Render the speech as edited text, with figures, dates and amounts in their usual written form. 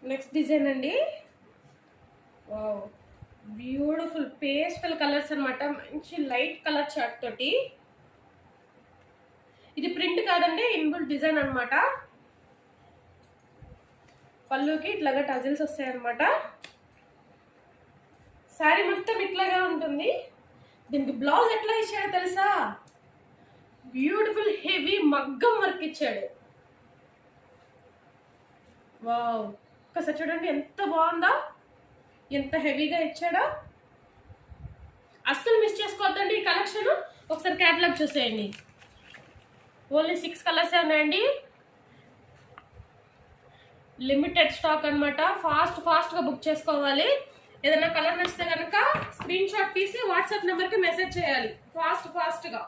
Next design అండి. Beautiful pastel colours అన్నమాట. మంచి లైట్ కలర్ చార్ట్ తోటి. ఇది ప్రింట్ కాదండి, ఇన్బుల్ డిజైన్ అన్నమాట. పళ్ళుకి ఇట్లాగా టజిల్స్ వస్తాయి అన్నమాట. శారీ మొత్తం ఇట్లాగా ఉంటుంది. దీనికి బ్లౌజ్ ఎట్లా ఇచ్చాడో తెలుసా? బ్యూటిఫుల్ హెవీ మగ్గం వర్క్ ఇచ్చాడు. వావ్, ఒకసారి చూడండి ఎంత బాగుందో, ఎంత హెవీగా ఇచ్చాడో. అస్సలు మిస్ చేసుకోవద్దండి ఈ కలెక్షన్. ఒకసారి క్యాటలాగ్ చూసేయండి. ఓన్లీ 6 కలర్స్ ఉన్నాయండి. లిమిటెడ్ స్టాక్ అన్నమాట. ఫాస్ట్గా బుక్ చేసుకోవాలి. ఏదైనా కలర్ నచ్చితే కనుక స్క్రీన్ షాట్ తీసి వాట్సాప్ నెంబర్కి మెసేజ్ చేయాలి ఫాస్ట్గా.